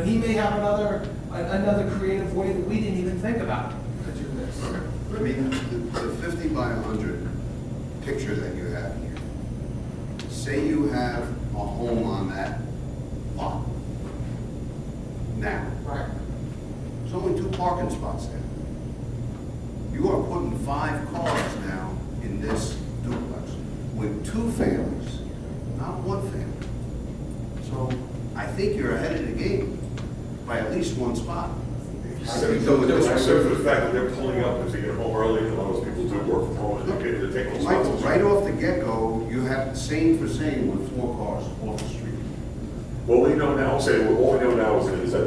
He may have another creative way that we didn't even think about to do this. I mean, the 50 by 100 picture that you have here, say you have a home on that lot. Now, Right. there's only 2 parking spots there. You are putting 5 cars now in this duplex with 2 families, not 1 family. So I think you're ahead of the game by at least 1 spot. Except for the fact that they're pulling up if they get home early, and a lot of those people do work from home, and they're taking those Michael, spots. right off the get-go, you have the same for same with 4 cars off the street. What we know now, all we know now is that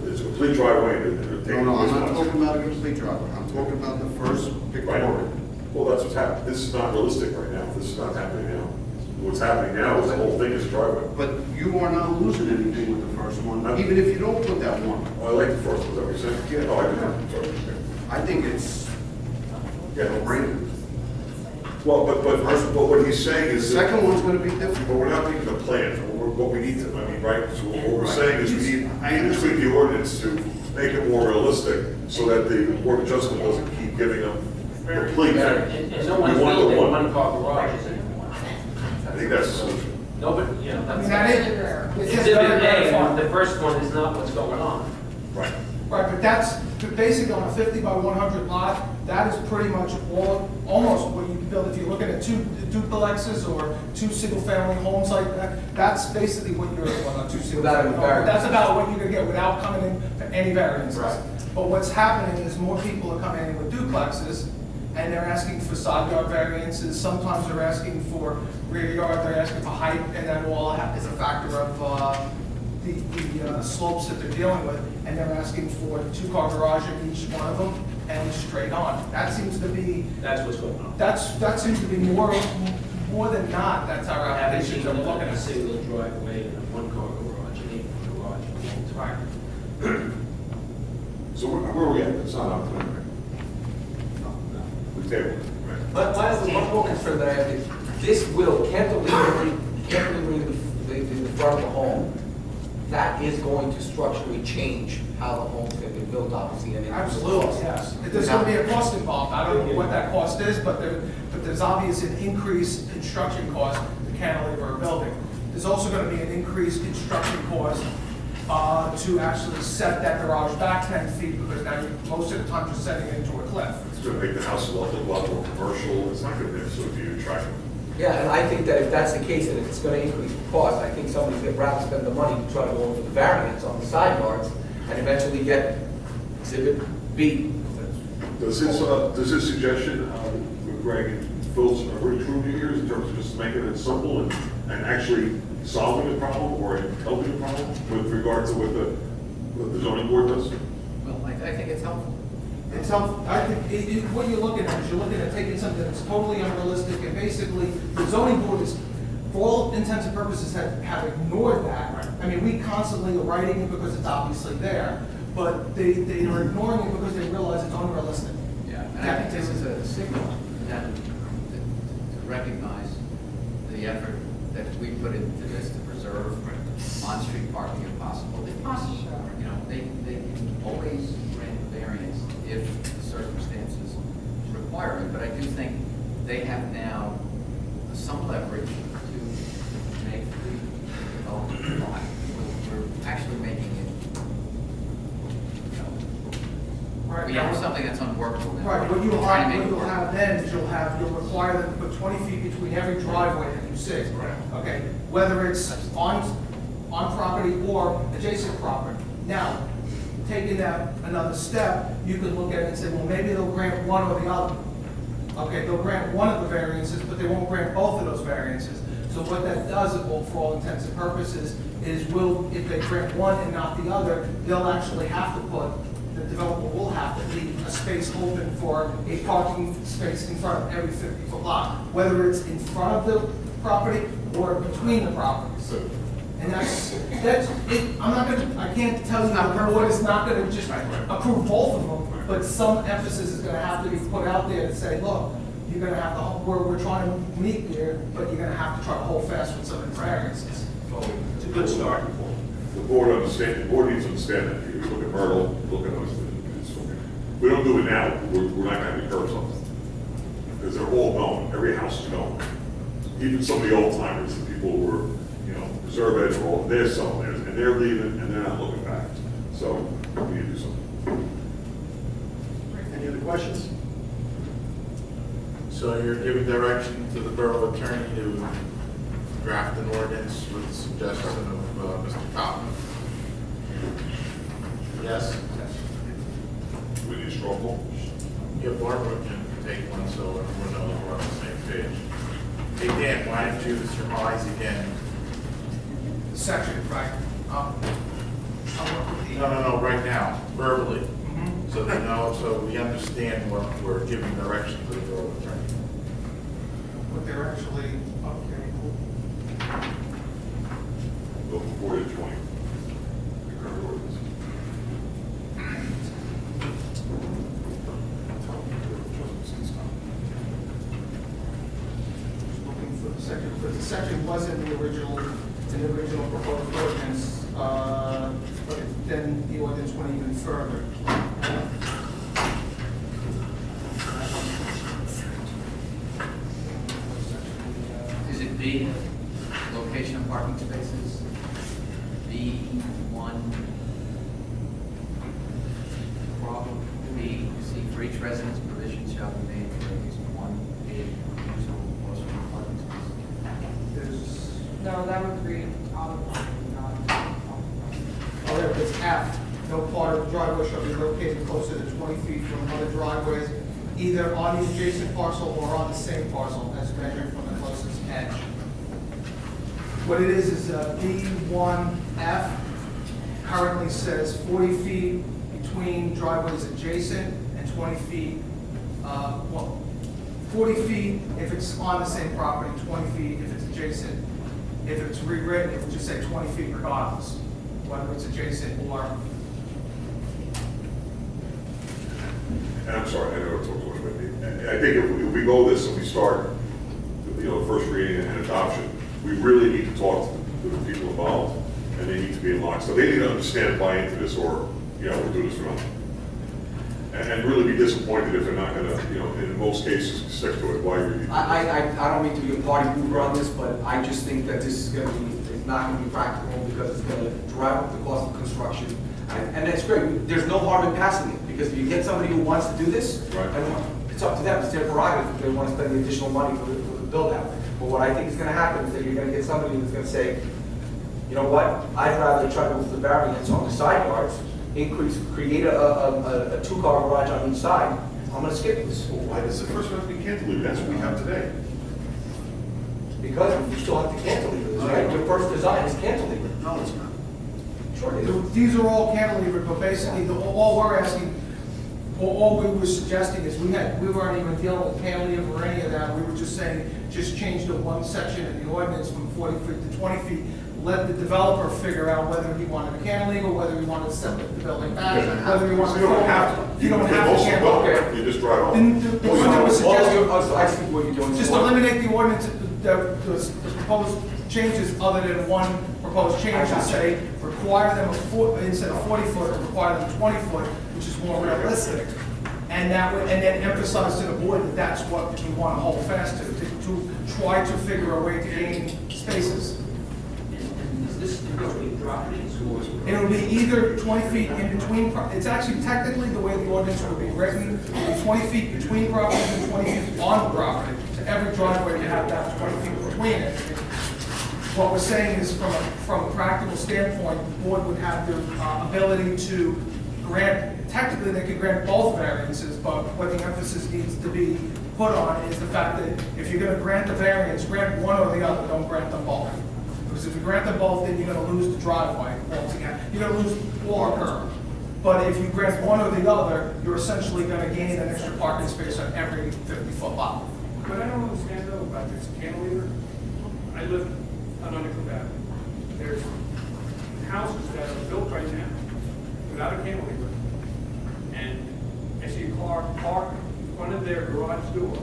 it's a complete driveway, and they're No, taking no, those I'm not spots. talking about a complete driveway. I'm talking about the first Right. pictorial. Well, that's what's happening. This is not realistic right now. This is not happening now. What's happening now is the whole thing is a driveway. But you are not losing anything with the first one, even if you don't put that one. Oh, I like the first one, is that what you're saying? Yeah. Oh, I do. Sorry. I think it's Yeah. a brainer. Well, but what he's saying The is. second one's gonna be But different. we're not making a plan. What we need to, I mean, right, so what we're Right. saying is we need I to understand. tweak the ordinance to make it more realistic so that the Board of Adjustment doesn't keep giving them complete. And no one's We want the building one. one-car garages anymore. I think that's the solution. Nobody, you know, I mean, that's. that is Exhibit very A, fun. the first one is not what's going on. Right. Right, but that's basically on a 50 by 100 lot, that is pretty much almost what you can build. If you're looking at 2 duplexes or 2 single-family homes like that, that's basically what you're, well, not 2 single-family homes, but that's about what you're gonna get without coming in for any variances. Right. But what's happening is more people are coming in with duplexes, and they're asking for side yard variances. Sometimes they're asking for rear yard, they're asking for height, and that all is a factor of the slopes that they're dealing with, and they're asking for the 2-car garage in each one of them, and straight on. That seems to be, That's what's going on. that seems to be more than not, that's our I haven't applications seen that we're looking a at. single driveway and a one-car garage, an eight-car garage in a long time. So where are we at? It's not on plan, right? We tabled it, right? But one more concern that I have is, this will cantilevering the front of the home, that is going to structurally change how the home's going to be built, obviously. And Absolutely, yes. There's gonna be a cost involved, I don't know what that cost is, but there's obviously an increased construction cost to cantilever a building. There's also gonna be an increased construction cost to actually set that garage back 10 feet, because now most of the time you're setting it into a cliff. It's going to make the house look a lot more commercial. It's not going to necessarily be attractive. Yeah, and I think that if that's the case, and if it's going to increase the cost, I think somebody's going to rather spend the money to try to go over the variance on the side yards and eventually get exhibit B. Does his suggestion, Greg and Phil's, are true to yours in terms of just making it simple and actually solving the problem or helping the problem with regard to what the zoning board does? Well, I think it's helpful. It's helpful. I think what you're looking at is you're looking at taking something that's totally unrealistic, and basically the zoning board is, for all intents and purposes, have ignored that. I mean, we constantly are writing it because it's obviously there, but they are ignoring it because they realize it's unrealistic. Yeah, and I think this is a signal to them to recognize the effort that we put into this to preserve on-street parking if possible. If possible, you know, they can always grant variance if the circumstances require it, but I do think they have now some leverage to make the development lot. We're actually making it, you know, we have something that's unworkable now. Right, what We're trying to make it you'll work. have then is you'll require them to put 20 feet between every driveway that you see. Right. Okay, whether it's on property or adjacent property. Now, taking that another step, you could look at it and say, well, maybe they'll grant one or the other. Okay, they'll grant one of the variances, but they won't grant both of those variances. So what that does, well, for all intents and purposes, is if they grant one and not the other, they'll actually have to put, the developer will have to leave a space open for a parking space in front of every 50-foot lot, whether it's in front of the property or between the properties. And that's it. I can't tell you the board is not gonna just approve both of them, but some emphasis is gonna have to be put out there to say, look, you're gonna have to, we're trying to meet here, but you're gonna have to try to hold fast with some of the variances. It's a good starting point. the board needs to understand that. You look at Myrtle, look at us, we don't do it now, we're not gonna have any curbs on them. Because they're all known, every house is known. Even some of the old timers, the people who were, reserve edge, all, they're selling theirs, and they're leaving, and they're not looking back. So, we need to do something. Any other questions? So you're giving direction to the borough attorney to draft an ordinance with the suggestion of Mr. Kaufman? Yes? We need a straw poll. Yeah, Barbara can take one so everyone knows we're on the same page. Hey Dan, why don't you surmise again? The section, right? I'll work with the. No, right now, verbally. Mhm. So they know, so we understand what we're giving direction to the borough attorney. What they're actually, okay, cool. Go from 40 to 20. The current ordinance. Looking for the section, because the section was in the original proposed ordinance, but then the ordinance went even further. Is it B, location of parking spaces? B1, problem, B, C, for each residence, provision shall be made for at least one paid usable portion of parking space. There's, No, that would create out of line, not. oh, there, it's F, no part of the driveway shall be located closer than 20 feet from other driveways, either on the adjacent parcel or on the same parcel as measured from the closest edge. What it is B1F currently says 40 feet between driveways adjacent and 20 feet, 40 feet if it's on the same property, 20 feet if it's adjacent. If it's rewritten, it would just say 20 feet regardless, whether it's adjacent or. And I'm sorry, I know it's talking about me. And I think if we go this and we start, first reading and adoption, we really need to talk to the people involved, and they need to be in line. So they need to understand and buy into this, or, we're doing this for nothing. And really be disappointed if they're not gonna, in most cases, stick to it. Why are you? I don't mean to be a party mover on this, but I just think that this is gonna be, it's not gonna be practical because it's gonna drive up the cost of construction. And that's great, there's no harm in passing it, because if you get somebody who wants to do this, Right. and it's up to them, it's their prerogative if they wanna spend the additional money for the build out. But what I think is gonna happen is that you're gonna get somebody who's gonna say, you know what, I'd rather try to move the variance on the side yards, create a two-car garage on each side, I'm gonna skip this. Well, why does the first one have to be cantilevered? That's what we have today. Because you still have to cantilever this, right? Your first design is cantilever. No, it's not. Sure it is. These are all cantilevered, but basically, all we're asking, all we were suggesting is we weren't even dealing with cantilever or any of that. We were just saying, just change the one section of the ordinance from 40 feet to 20 feet. Let the developer figure out whether he wanted a cantilever, whether he wanted to set the building back, whether he wanted to. You don't have to. You don't have to Most of them cantilever. don't. You just drive off. The one that was suggested, I see what you're doing. just eliminate the ordinance, the proposed changes other than one proposed change and say, require them instead of 40 foot, require them 20 foot, which is more realistic. And then emphasize to the board that that's what we want to hold fast to try to figure a way to gain spaces. Is this in between properties or? It will be either 20 feet in between, it's actually technically the way the ordinance would be written, it would be 20 feet between properties and 20 feet on the property. So every driveway would have that 20 feet between it. What we're saying is from a practical standpoint, the board would have the ability to grant, technically they could grant both variances, but what the emphasis needs to be put on is the fact that if you're gonna grant the variance, grant one or the other, don't grant them both. Because if you grant them both, then you're gonna lose the driveway altogether. You're gonna lose or curb. But if you grant one or the other, you're essentially gonna gain an extra parking space on every 50-foot lot. What I don't understand though about this cantilever, I live on Undercliff Avenue. There's houses that are built right now without a cantilever. And I see a car parked in front of their garage door.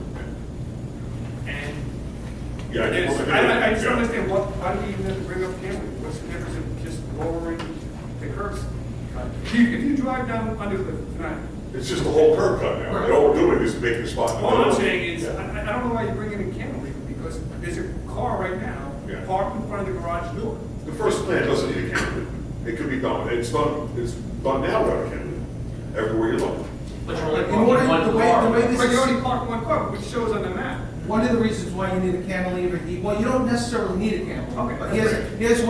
And Yeah, I just don't understand why do we even have to bring up cantilever? what's the difference in just lowering the curbs? If you drive down Undercliff tonight, It's just a whole curb cut now, and all we're doing is making a spot. all I'm saying is, I don't know why you're bringing in cantilever, because there's a car right now Yeah. parked in front of the garage door. The first plan doesn't need a cantilever. It could be done, it's done now without a cantilever, everywhere you look. But you're only In order- parking the one way- car. the way this But you is- only parked one car, which shows on the map. One of the reasons why you need a cantilever, well, you don't necessarily need a cantilever. Okay. But here's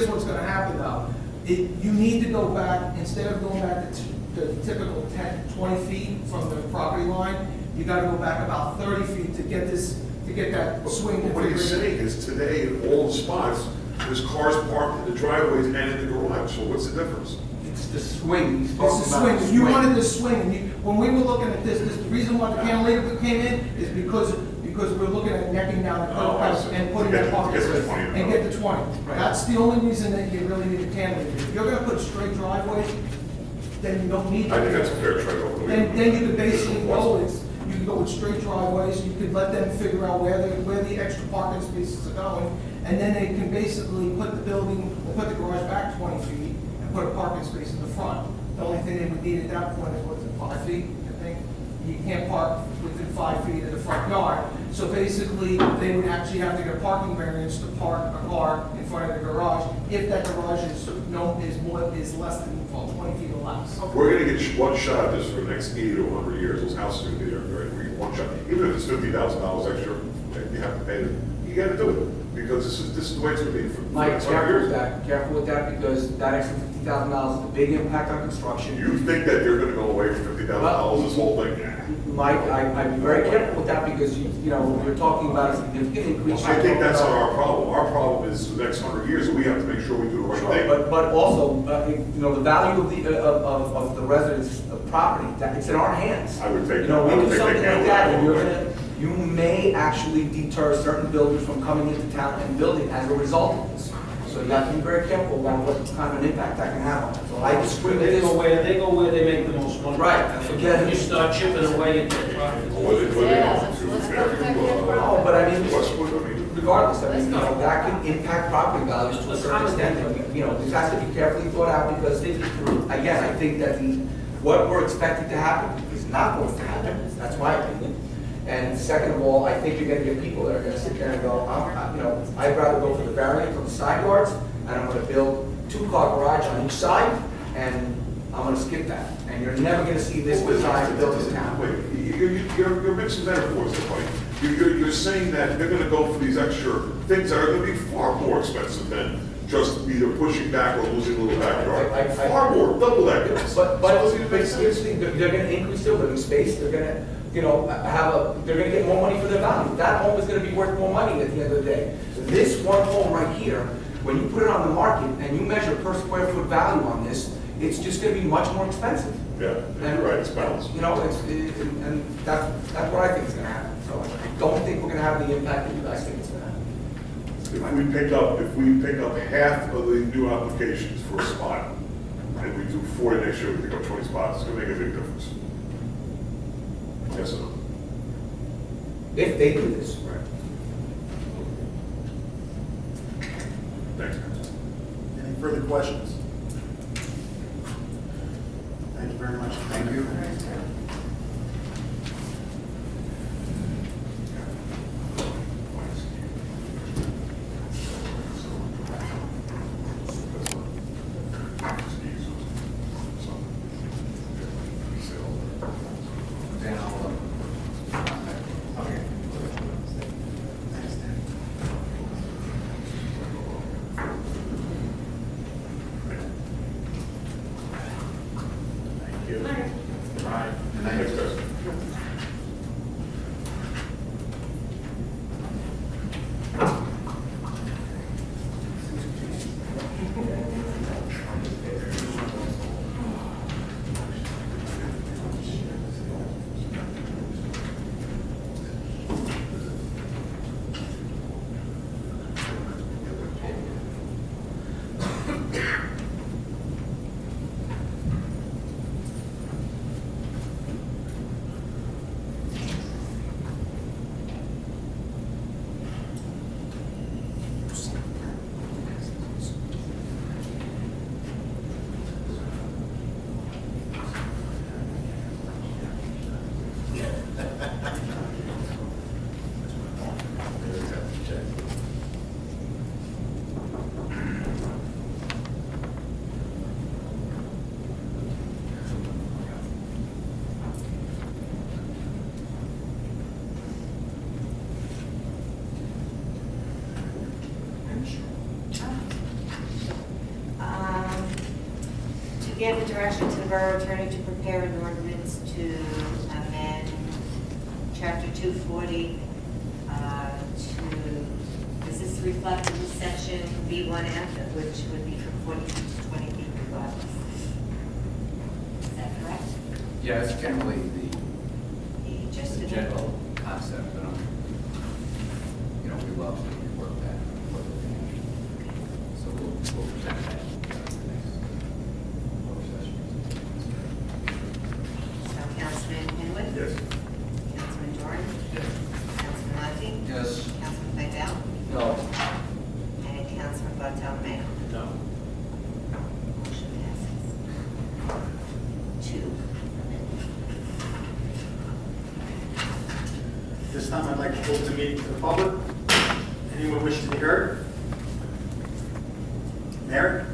what's gonna happen though. You need to go back, instead of going back to the typical 10, 20 feet from the property line, you gotta go back about 30 feet to get that swing. But what he's saying is today, in all the spots, there's cars parked in the driveways and in the garage, so what's the difference? It's the swing, he's talking It's the about swing, the if you swing. wanted the swing, and when we were looking at this, the reason why the cantilever came in is because we're looking at necking down the Oh, curb I cuts see. and putting To that get parking the space 20 and get the 20. Right. That's the only reason that you really need a cantilever. If you're gonna put straight driveways, then you don't need. I think that's a fair trade-off. Then you could basically go with, you could go with straight driveways, you could let them figure out where the extra parking spaces are going, and then they can basically put the building, or put the garage back 20 feet and put a parking space in the front. The only thing they would need at that point is, what's it, 5 feet, I think? You can't park within 5 feet of the front yard. So basically, they would actually have to get a parking variance to park a car in front of the garage, if that garage is less than, well, 20 feet or less. We're gonna get one shot at this for the next 80 to 100 years, those houses are gonna be there, right, we get one shot. Even if it's $50,000 extra, you have to pay it, you gotta do it, because this is the way it's gonna be for the Mike, next 100 careful with that, because that extra $50,000 is a big impact on construction. You think that they're gonna go away for $50,000, this whole thing? Yeah. Mike, I'd be very careful with that, because you're talking about a significant increase. I think that's not our problem. Our problem is the next 100 years, we have to make sure we do the right Sure, thing. but also, the value of the residents' property, it's in our hands. I would take We that. I would do take something that like that, and down. you may actually deter certain builders from coming into town and building as a result of this. So you have to be very careful about what kind of an impact that can have on it. So I disagree with They this. go where they make the most money. Right, And forget it. you start chipping away at their profits. No, but I mean, Westwood, I mean, regardless, that can impact property values to a certain extent. And, this has to be carefully thought out, because, again, I think that what we're expecting to happen is not going to happen. That's my opinion. And second of all, I think you're gonna get people that are gonna sit there and go, I'd rather go for the variance on the side yards, and I'm gonna build 2-car garage on each side, and I'm gonna skip that. And you're never gonna see this design to build this town. wait, you're mixing metaphors there, Mike. You're saying that they're gonna go for these extra things that are gonna be far more expensive than just either pushing back or losing a little backyard. Far more, double that. But seriously, they're gonna increase their living space, they're gonna, they're gonna get more money for their value. That home is gonna be worth more money at the end of the day. This one home right here, when you put it on the market and you measure per square foot value on this, it's just gonna be much more expensive. Yeah, you're right, it's balanced. And that's what I think is gonna happen. So I don't think we're gonna have the impact that you guys think it's gonna have. If we pick up half of the new applications for a spot, and we do 40 next year, we pick up 20 spots, it's gonna make a big difference. Yes or no? If they do this. Right. Thanks, guys. Any further questions? Thank you very much. Thank you. Then I'll, okay. Thank you. Right. Thanks, guys. give the direction to the borough attorney to prepare an ordinance to amend chapter 240 does this reflect in section B1F, which would be from 40 feet to 20 feet regardless? Is that correct? Yeah, it's generally The gist the of it? general concept, but, you know, we love to work that. So we'll present that at the next work session. So Councilman Henwood? Yes. Councilman Doran? Yes. Councilman Lozey? Yes. Councilman Fidel? No. And Councilman Bartolome? No. Motion passes. 2. This time, I'd like to close the meeting to the public. Anyone wish to be heard? Mayor?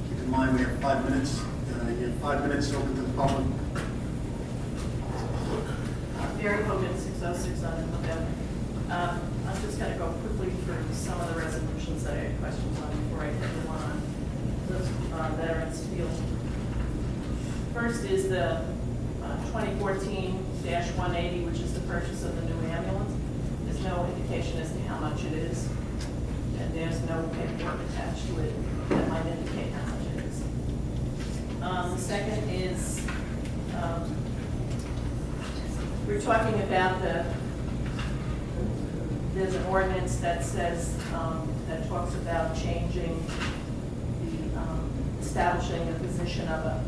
Keep in mind, we have 5 minutes. You have 5 minutes open to the public. Mary Hogan, 606 on November. I'm just going to go quickly through some of the resolutions that I had questions on before I hit the one on the Veterans Field. First is the 2014-180, which is the purchase of the new ambulance. There's no indication as to how much it is, and there's no paperwork attached to it that might indicate how much it is. The second is we're talking about there's an ordinance that says, that talks about changing establishing a position of a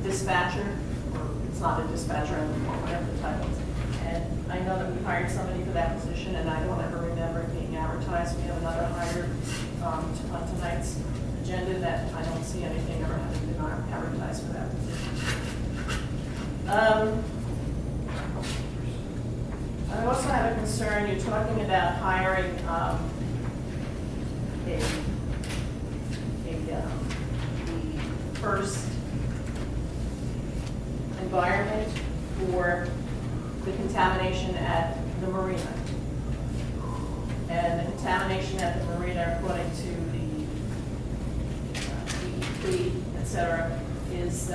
dispatcher, or it's not a dispatcher anymore, whatever the title is. And I know that we hired somebody for that position, and I don't ever remember it being advertised. We have another hire on tonight's agenda that I don't see anything ever having been advertised for that position. I also have a concern, you're talking about hiring the first environment for the contamination at the marina. And the contamination at the marina, according to the DEP, et cetera, is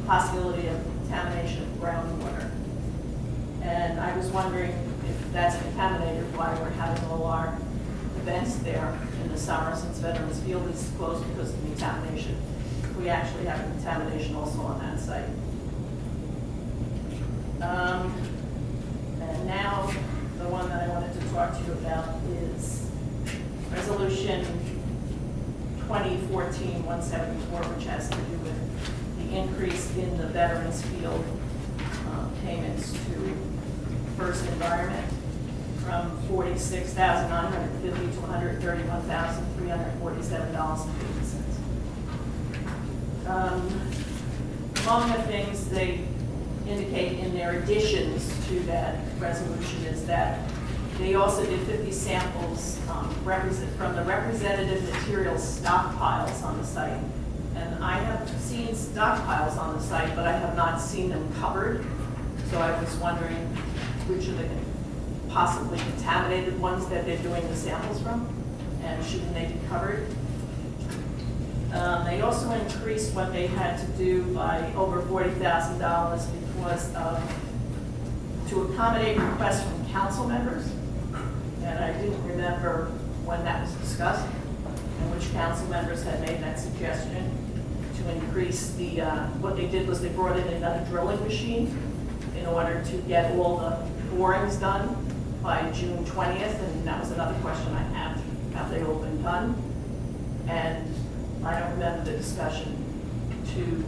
possibility of contamination of groundwater. And I was wondering if that's contaminated, why we're having all our events there in the summer, since Veterans Field is closed because of contamination. We actually have contamination also on that site. And now, the one that I wanted to talk to you about is Resolution 2014-174, which has to do with the increase in the Veterans Field payments to First Environment from $46,950 to $131,347.50. Among the things they indicate in their additions to that resolution is that they also did 50 samples from the representative materials stockpiles on the site. And I have seen stockpiles on the site, but I have not seen them covered. So I was wondering which of the possibly contaminated ones that they're doing the samples from, and shouldn't they be covered? They also increased what they had to do by over $40,000 because to accommodate requests from council members. And I didn't remember when that was discussed and which council members had made that suggestion to increase the, what they did was they brought in another drilling machine in order to get all the borings done by June 20th, and that was another question I had. Have they all been done? And I don't remember the discussion to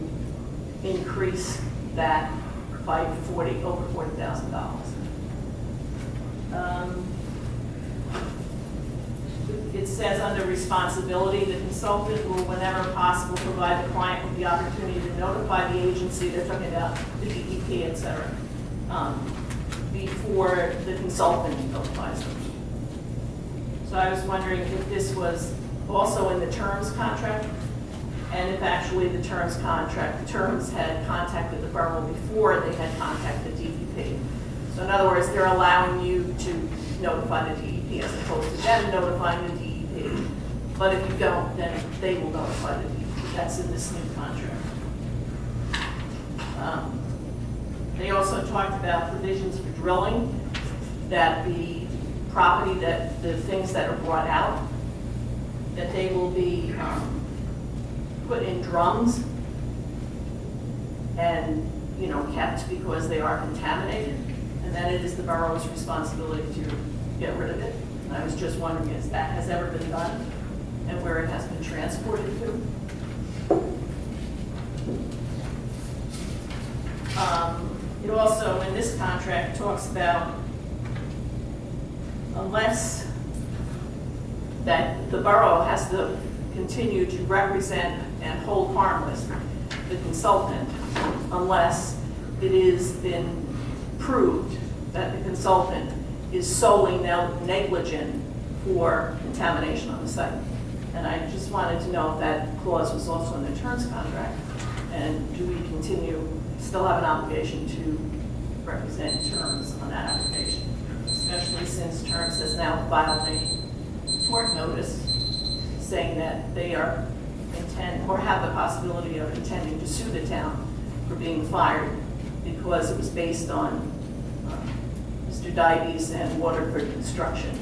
increase that by over $40,000. It says under responsibility, the consultant will, whenever possible, provide the client with the opportunity to notify the agency, they're talking about the DEP, et cetera, before the consultant notifies them. So I was wondering if this was also in the terms contract, and if actually the terms had contacted the borough before they had contacted DEP. So in other words, they're allowing you to notify the DEP as opposed to them notifying the DEP. But if you don't, then they will notify the DEP. That's in this new contract. They also talked about provisions for drilling, that the property, that the things that are brought out, that they will be put in drums and, kept because they are contaminated, and that it is the borough's responsibility to get rid of it. And I was just wondering if that has ever been done and where it has been transported to. It also, in this contract, talks about unless that the borough has to continue to represent and hold harmless the consultant unless it has been proved that the consultant is solely negligent for contamination on the site. And I just wanted to know if that clause was also in the terms contract, and do we still have an obligation to represent terms on that application, especially since terms has now filed a court notice saying that they are have the possibility of intending to sue the town for being fired because it was based on Mr. Dives and Waterford Construction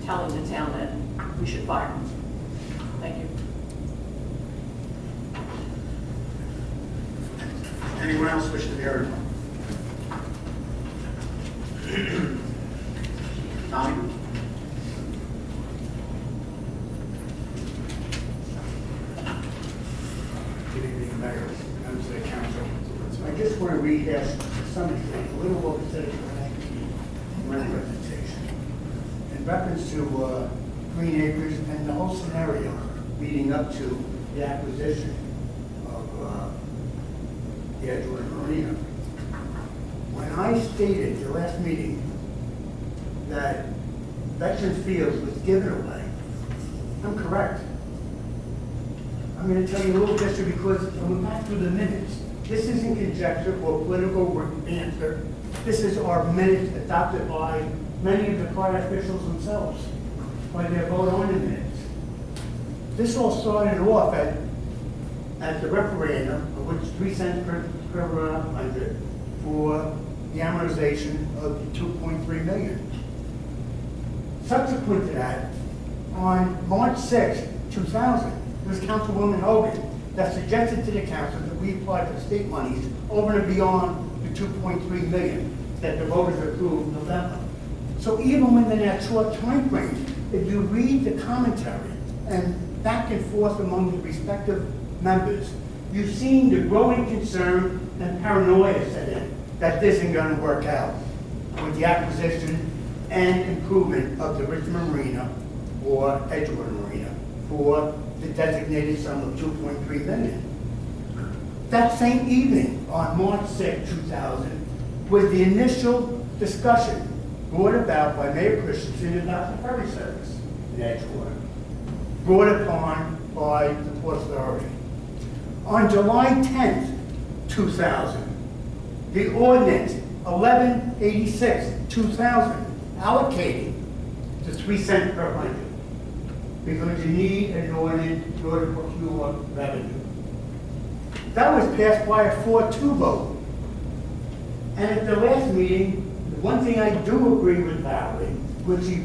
telling the town that we should fire him. Thank you. Anyone else wish to be heard? Tommy? Good evening, Mayor, members of the council. I just want to rehash to some extent a little what was said in my presentation. In reference to Green Acres and the whole scenario leading up to the acquisition of the Edgewater Marina. When I stated at the last meeting that Veterans Fields was given away, I'm correct. I'm going to tell you a little history because I went back through the minutes. This isn't conjecture or political answer. This is our minutes adopted by many of the prior officials themselves, by their vote on the minutes. This all started off at the referendum, of which 3 cents per 100 for the amortization of the $2.3 million. Subsequent to that, on March 6, 2000, it was Councilwoman Hogan that suggested to the council that we apply for state monies over and beyond the $2.3 million that the voters approved in November. So even within that short time frame, if you read the commentary and back and forth among the respective members, you've seen the growing concern and paranoia set in that this isn't going to work out with the acquisition and improvement of the Richmond Marina or Edgewater Marina for the designated sum of $2.3 million. That same evening, on March 6, 2000, was the initial discussion brought about by Mayor Christensen about the ferry service in Edgewater, brought upon by the Port Authority. On July 10th, 2000, the ordinance 1186, 2000, allocating the 3 cents per 100 because you need an ordinance in order to procure revenue. That was passed by a 4-2 vote. And at the last meeting, the one thing I do agree with Valerie, which he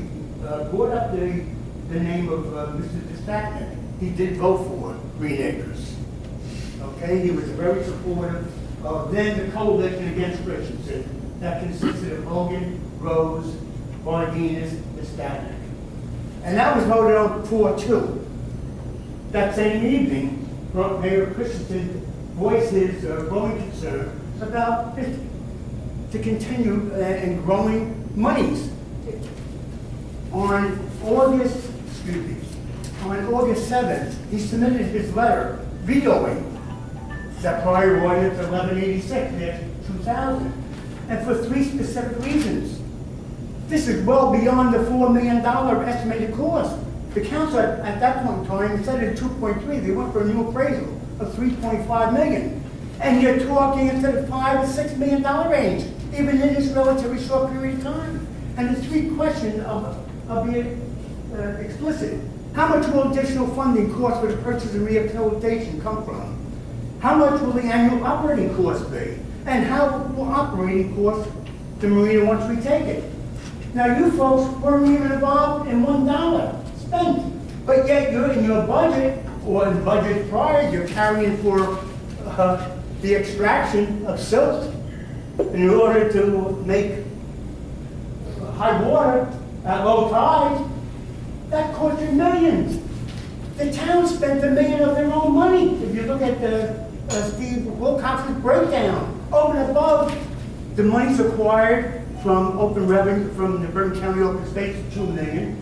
brought up the name of Mr. DeStatnik, he did vote for Green Acres. Okay, he was very supportive of then the coalition against Christensen that consisted of Hogan, Rose, Bardinas, DeStatnik. And that was voted on 4-2. That same evening, Mayor Christensen voiced his growing concern about to continue in growing monies. On August 7th, he submitted his letter vetoing that prior ordinance 1186-2000, and for 3 specific reasons. This is well beyond the $4 million estimated cost. The council at that point in time said at 2.3, they went for a new appraisal of 3.5 million. And you're talking instead of $5 to $6 million range, even in this relatively short period of time. And the three questions, I'll be explicit. How much will additional funding cost for the purchase and rehabilitation come from? How much will the annual operating cost be? And how will operating cost the marina once we take it? Now, you folks weren't even involved in $1 spent, but yet you're in your budget, or in budget prior, you're carrying for the extraction of silt in order to make high water at low tide. That cost you millions. The town spent $1 million of their own money. If you look at the Steve Wilcox's breakdown, over and above the monies acquired from open revenue from the Bergen County Open Space, $2 million.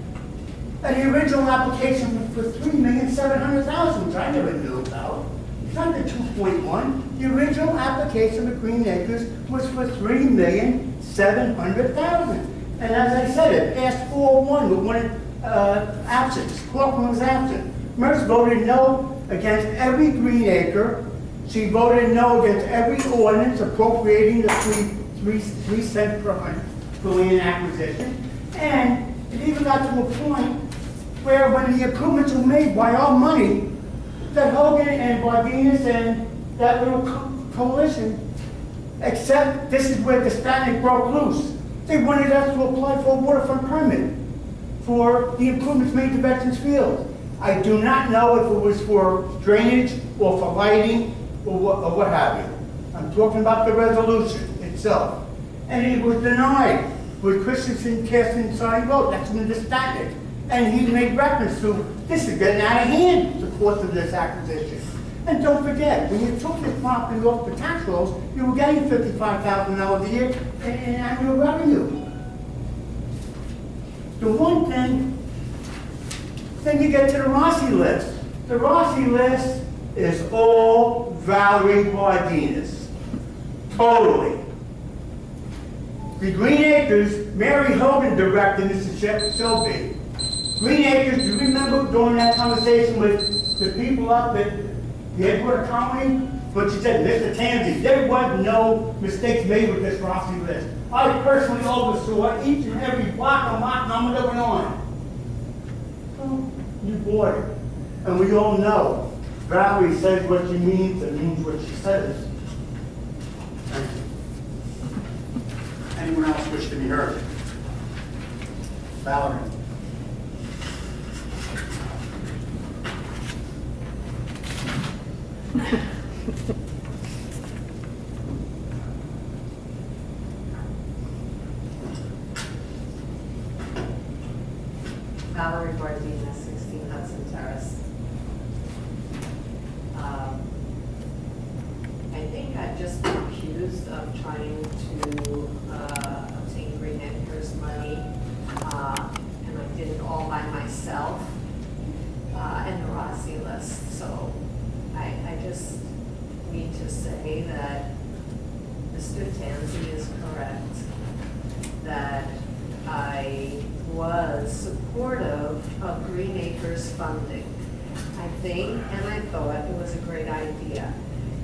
And the original application was for $3,700,000, which I never knew about. It's not the 2.1. The original application of Green Acres was for $3,700,000. And as I said, it passed 4-1 with one absence. Corcoran was absent. Merce voted no against every Green Acre. She voted no against every ordinance appropriating the 3 cents per land acquisition. And it even got to a point where when the improvements were made by our money, that Hogan and Bardinas and that little coalition, except this is where the static broke loose. They wanted us to apply for a waterfront permit for the improvements made to Veterans Field. I do not know if it was for drainage or for lighting or what have you. I'm talking about the resolution itself. And it was denied with Christensen casting sign vote. That's in the static. And he made reference to, this is getting out of hand, the cost of this acquisition. And don't forget, when you took this property off the tax rolls, you were getting $55,000 a year in annual revenue. The one thing, then you get to the Rossi list. The Rossi list is all Valerie Bardinas. Totally. The Green Acres, Mary Hogan directed Mr. Shelby. Green Acres, do you remember during that conversation with the people up at the Edgewater Colony? But she said, Mr. Tansey, there was no mistakes made with this Rossi list. I personally oversaw each and every block and lot number that went on. Well, you bought it. And we all know, Valerie says what she means and means what she says. Thank you. Anyone else wish to be heard? Valerie? Valerie Bardina, 16 Hudson Terrace. I think I've just been accused of trying to obtain Green Acres money, and I did it all by myself, and the Rossi list. So I just need to say that Mr. Tansey is correct, that I was supportive of Green Acres funding. I think and I thought it was a great idea.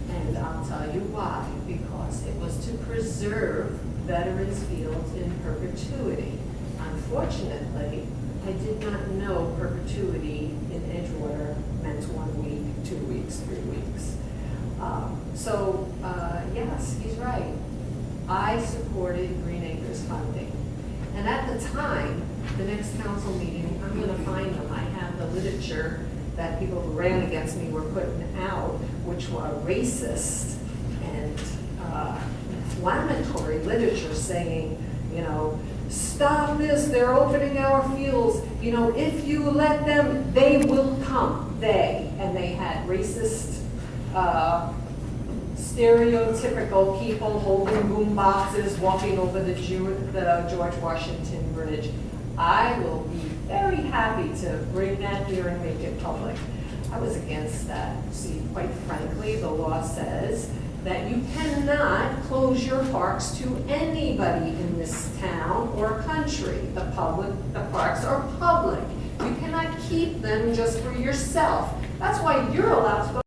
And I'll tell you why. Because it was to preserve Veterans Field in perpetuity. Unfortunately, I did not know perpetuity in Edgewater meant 1 week, 2 weeks, 3 weeks. Yes, he's right. I supported Green Acres funding. And at the time, the next council meeting, I'm going to find them. I have the literature that people who ran against me were putting out, which were racist and inflammatory literature saying, you know, stop this, they're opening our fields. You know, if you let them, they will come, they. And they had racist, stereotypical people holding boom boxes, walking over the George Washington Bridge. I will be very happy to bring that here and make it public. I was against that. See, quite frankly, the law says that you cannot close your parks to anybody in this town or country. The parks are public. You cannot keep them just for yourself. That's why you're allowed to go